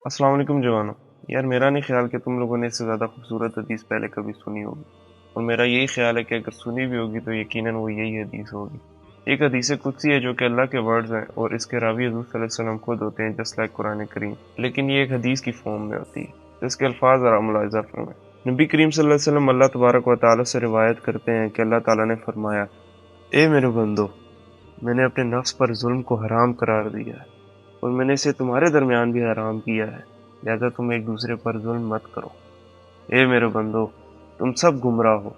السلام علیکم جوانو. یار میرا نہیں خیال کہ تم لوگوں نے اس سے زیادہ خوبصورت حدیث پہلے کبھی سنی ہوگی، اور میرا یہی خیال ہے کہ اگر سنی بھی ہوگی تو یقیناً وہ یہی حدیث ہوگی. ایک حدیث قدسی ہے جو کہ اللہ کے ورڈز ہیں، اور اس کے راوی حضور صلی اللہ علیہ وسلم خود ہوتے ہیں، جس لائک قرآن کریم، لیکن یہ ایک حدیث کی فارم میں ہوتی ہے. تو اس کے الفاظ ذرا ملاحظہ فرمائیں. نبی کریم صلی اللہ علیہ وسلم اللہ تبارک و تعالیٰ سے روایت کرتے ہیں کہ اللہ تعالیٰ نے فرمایا: اے میرے بندو، میں نے اپنے نفس پر ظلم کو حرام قرار دیا ہے، اور میں نے اسے تمہارے درمیان بھی حرام کیا ہے، لہذا تم ایک دوسرے پر ظلم مت کرو. اے میرے بندو، تم سب گمراہ ہو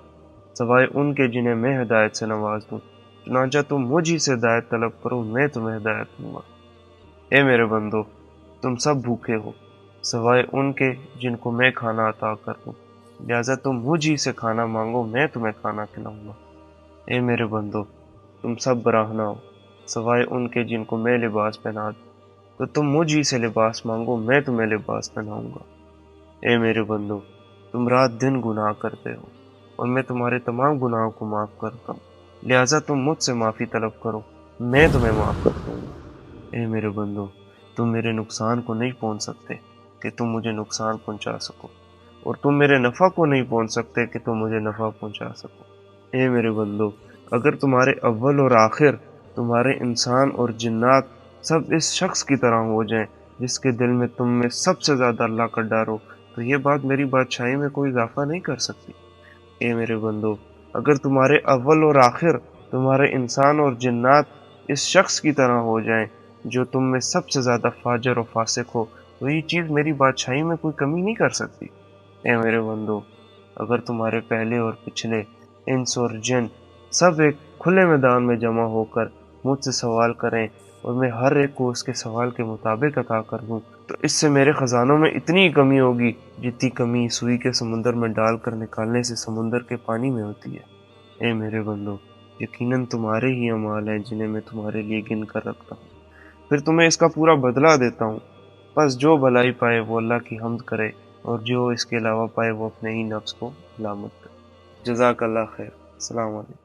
سوائے ان کے جنہیں میں ہدایت سے نواز دوں، چنانچہ تم مجھ ہی سے ہدایت طلب کرو، میں تمہیں ہدایت دوں گا. اے میرے بندو، تم سب بھوکے ہو سوائے ان کے جن کو میں کھانا عطا کر دوں، لہذا تم مجھ ہی سے کھانا مانگو، میں تمہیں کھانا کھلاؤں گا. اے میرے بندو، تم سب براہنا ہو سوائے ان کے جن کو میں لباس پہنا دوں، تو تم مجھ ہی سے لباس مانگو، میں تمہیں لباس پہناؤں گا. اے میرے بندو، تم رات دن گناہ کرتے ہو، اور میں تمہارے تمام گناہوں کو معاف کرتا ہوں، لہٰذا تم مجھ سے معافی طلب کرو، میں تمہیں معاف کر دوں گا. اے میرے بندو، تم میرے نقصان کو نہیں پہنچ سکتے کہ تم مجھے نقصان پہنچا سکو، اور تم میرے نفع کو نہیں پہنچ سکتے کہ تم مجھے نفع پہنچا سکو. اے میرے بندو، اگر تمہارے اول اور آخر، تمہارے انسان اور جنات سب اس شخص کی طرح ہو جائیں جس کے دل میں تم میں سب سے زیادہ اللہ کا ڈر ہو، تو یہ بات میری بادشاہی میں کوئی اضافہ نہیں کر سکتی. اے میرے بندو، اگر تمہارے اول اور آخر، تمہارے انسان اور جنات اس شخص کی طرح ہو جائیں جو تم میں سب سے زیادہ فاجر و فاسق ہو، تو یہ چیز میری بادشاہی میں کوئی کمی نہیں کر سکتی. اے میرے بندو، اگر تمہارے پہلے اور پچھلے انس اور جن سب ایک کھلے میدان میں جمع ہو کر مجھ سے سوال کریں، اور میں ہر ایک کو اس کے سوال کے مطابق عطا کر دوں، تو اس سے میرے خزانوں میں اتنی کمی ہوگی جتنی کمی سوئی کے سمندر میں ڈال کر نکالنے سے سمندر کے پانی میں ہوتی ہے. اے میرے بندو، یقیناً تمہارے ہی اعمال ہیں جنہیں میں تمہارے لیے گن کر رکھتا ہوں، پھر تمہیں اس کا پورا بدلہ دیتا ہوں. بس جو بھلائی پائے وہ اللہ کی حمد کرے، اور جو اس کے علاوہ پائے وہ اپنے ہی نفس کو ملامت کرے. جزاک اللہ خیر. السلام علیکم.